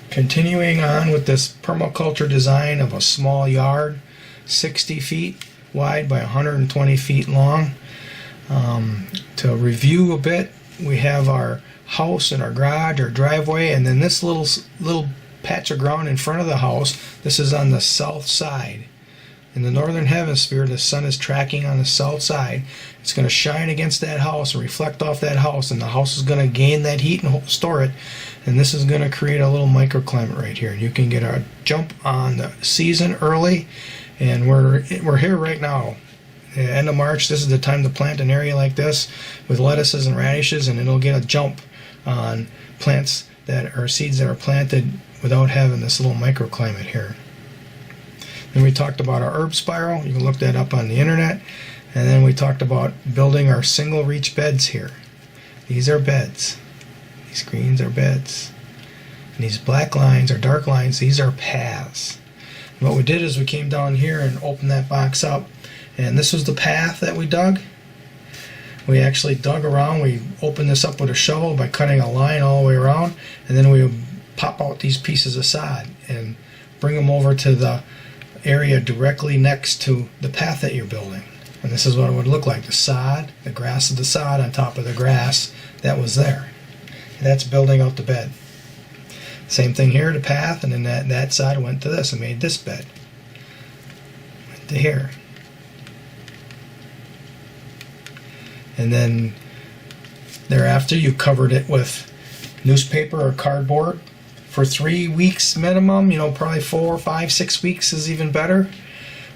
Continuing on with this permaculture design of a small yard, 60 feet wide by 120 feet long. To review a bit, we have our house and our garage, our driveway, and then this little patch of ground in front of the house. This is on the south side. In the northern hemisphere, the sun is tracking on the south side. It's going to shine against that house and reflect off that house, and the house is going to gain that heat and store it. And this is going to create a little microclimate right here. You can get a jump on the season early, and we're here right now. End of March, this is the time to plant an area like this with lettuces and radishes, and it'll get a jump on plants that are seeds that are planted without having this little microclimate here. Then we talked about our herb spiral. You can look that up on the internet. And then we talked about building our single reach beds here. These are beds. These greens are beds. And these black lines or dark lines, these are paths. And what we did is we came down here and opened that box up. And this was the path that we dug. We actually dug around. We opened this up with a shovel by cutting a line all the way around. And then we would pop out these pieces of sod and bring them over to the area directly next to the path that you're building. And this is what it would look like. The sod, the grass of the sod on top of the grass that was there. And that's building out the bed. Same thing here, the path, and then that side went to this and made this bed. Went to here. And then thereafter you covered it with newspaper or cardboard for 3 weeks minimum, probably 4, 5, 6 weeks is even better.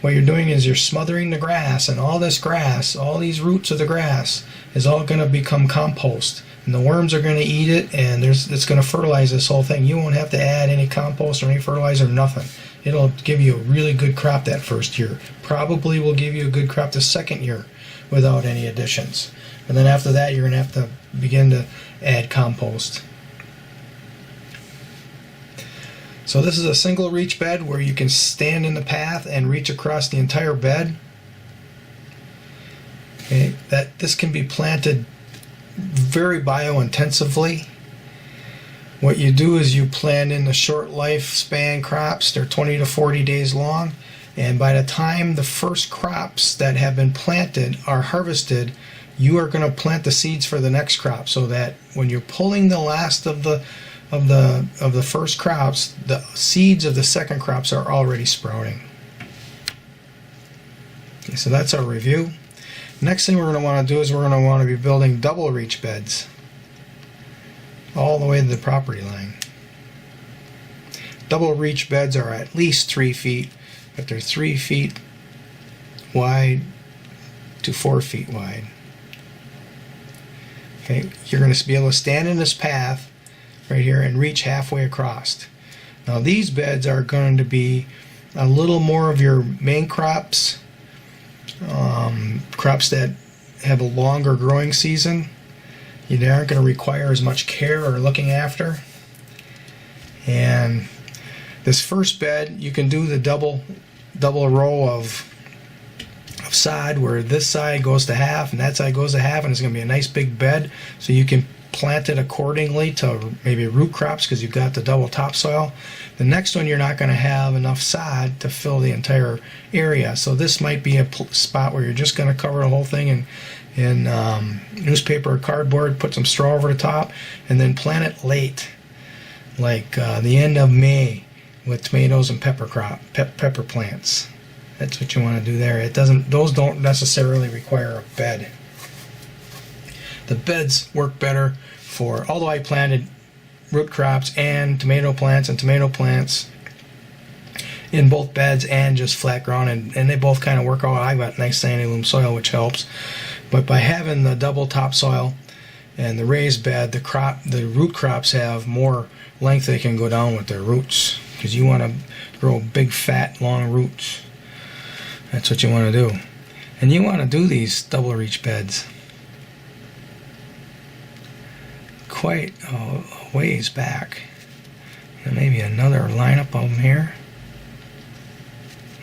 What you're doing is you're smothering the grass, and all this grass, all these roots of the grass is all going to become compost, and the worms are going to eat it, and it's going to fertilize this whole thing. You won't have to add any compost or any fertilizer, nothing. It'll give you a really good crop that first year. Probably will give you a good crop the second year without any additions. And then after that, you're going to have to begin to add compost. So this is a single reach bed where you can stand in the path and reach across the entire bed. Okay, this can be planted very bio-intensively. What you do is you plant in the short lifespan crops. They're 20 to 40 days long, and by the time the first crops that have been planted are harvested, you are going to plant the seeds for the next crop, so that when you're pulling the last of the first crops, the seeds of the second crops are already sprouting. Okay, so that's our review. Next thing we're going to want to do is we're going to want to be building double reach beds all the way to the property line. Double reach beds are at least 3 feet, but they're 3 feet wide to 4 feet wide. Okay, you're going to be able to stand in this path right here and reach halfway across. Now these beds are going to be a little more of your main crops, crops that have a longer growing season. They aren't going to require as much care or looking after. And this first bed, you can do the double row of sod, where this side goes to half and that side goes to half, and it's going to be a nice big bed, so you can plant it accordingly to maybe root crops because you've got the double topsoil. The next one, you're not going to have enough sod to fill the entire area, so this might be a spot where you're just going to cover the whole thing in newspaper or cardboard, put some straw over the top, and then plant it late, like the end of May, with tomatoes and pepper plants. That's what you want to do there. Those don't necessarily require a bed. The beds work better for, although I planted root crops and tomato plants in both beds and just flat ground, and they both kind of work out. I've got nice sandy loam soil, which helps. But by having the double topsoil and the raised bed, the root crops have more length they can go down with their roots, because you want to grow big, fat, long roots. That's what you want to do. And you want to do these double reach beds quite a ways back. And maybe another lineup of them here.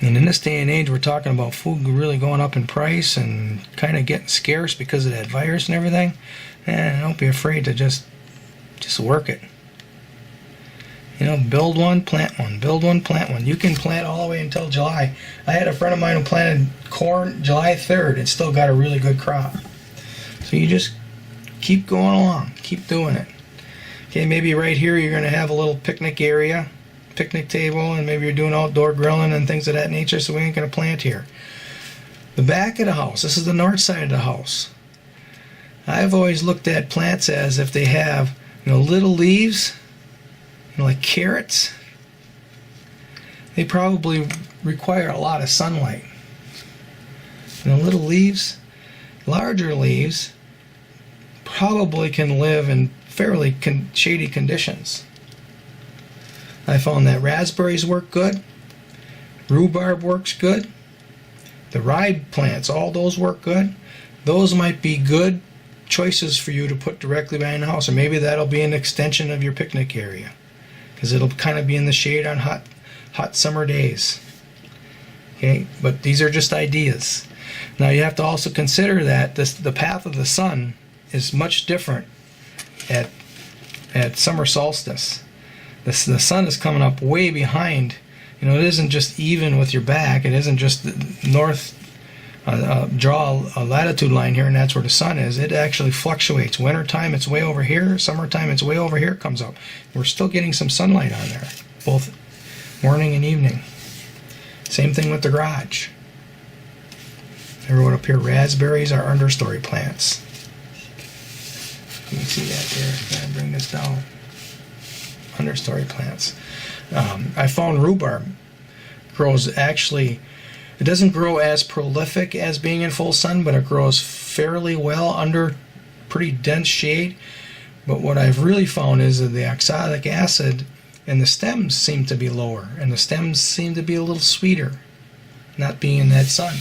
And in this day and age, we're talking about food really going up in price and kind of getting scarce because of that virus and everything. And don't be afraid to just work it. You know, build one, plant one. Build one, plant one. You can plant all the way until July. I had a friend of mine who planted corn July 3rd and still got a really good crop. So you just keep going along. Keep doing it. Okay, maybe right here you're going to have a little picnic area, picnic table, and maybe you're doing outdoor grilling and things of that nature, so we ain't going to plant here. The back of the house, this is the north side of the house. I've always looked at plants as if they have, you know, little leaves, you know, like carrots. They probably require a lot of sunlight. You know, little leaves, larger leaves probably can live in fairly shady conditions. I found that raspberries work good, rhubarb works good, the ride plants, all those work good. Those might be good choices for you to put directly behind the house, or maybe that'll be an extension of your picnic area, because it'll kind of be in the shade on hot summer days. Okay, but these are just ideas. Now you have to also consider that the path of the sun is much different at summer solstice. The sun is coming up way behind. You know, it isn't just even with your back. It isn't just north. Draw a latitude line here, and that's where the sun is. It actually fluctuates. Wintertime, it's way over here. Summertime, it's way over here. It comes up. We're still getting some sunlight on there, both morning and evening. Same thing with the garage. Everyone up here, raspberries are understory plants. You can see that there. Gotta bring this down. Understory plants. I found rhubarb grows actually, it doesn't grow as prolific as being in full sun, but it grows fairly well under pretty dense shade. But what I've really found is that the oxalic acid and the stems seem to be lower, and the stems seem to be a little sweeter, not being in that sun.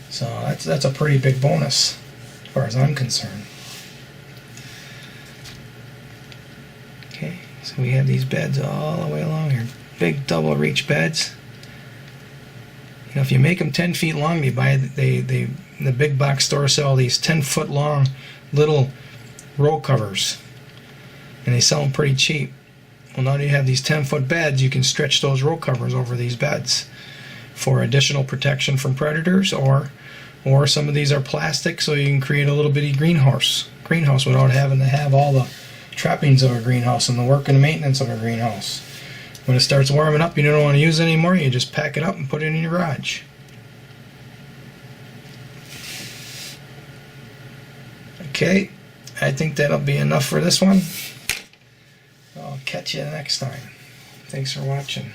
So that's a pretty big bonus as far as I'm concerned. Okay, so we have these beds all the way along here. Big double reach beds. You know, if you make them 10 feet long, you buy the big box stores sell these 10-foot long little row covers, and they sell them pretty cheap. Well, now that you have these 10-foot beds, you can stretch those row covers over these beds for additional protection from predators, or some of these are plastic, so you can create a little bitty greenhouse without having to have all the trappings of a greenhouse and the work and the maintenance of a greenhouse. When it starts warming up, you don't want to use it anymore, you just pack it up and put it in your garage. Okay, I think that'll be enough for this one. I'll catch you next time. Thanks for watching.